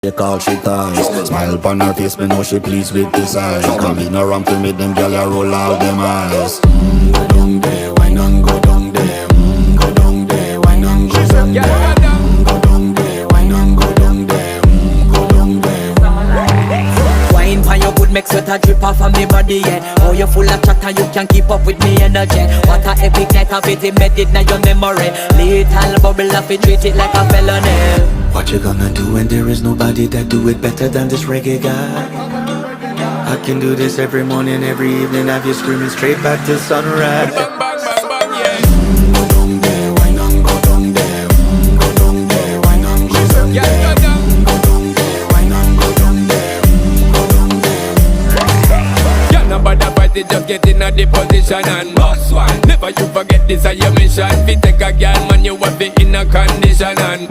They call she ties. Smile upon her face, me know she pleased with this eyes. Come in around to me, them gyal a roll out them eyes. Go down there, why not go down there? Go down there, why not go down there? Go down there, why not go down there? Go down there. Wine pan your good, make sweat a drip off of me body, yeah. Oh, you full of chatter, you can't keep up with me energy. What a epic night of it, embedded in your memory. Little bubble of it, treat it like a felony. What you gonna do when there is nobody that do it better than this reggae guy? I can do this every morning, every evening, have you screaming straight back to sunrise. Bang, bang, bang, bang, yeah. Go down there, why not go down there? Go down there, why not go down there? Yeah, go down. Go down there, why not go down there? Go down there. Yeah, nobody fight it, just get in a the position and boss one. Never you forget this is your mission. If you take a girl, man, you have it in a condition and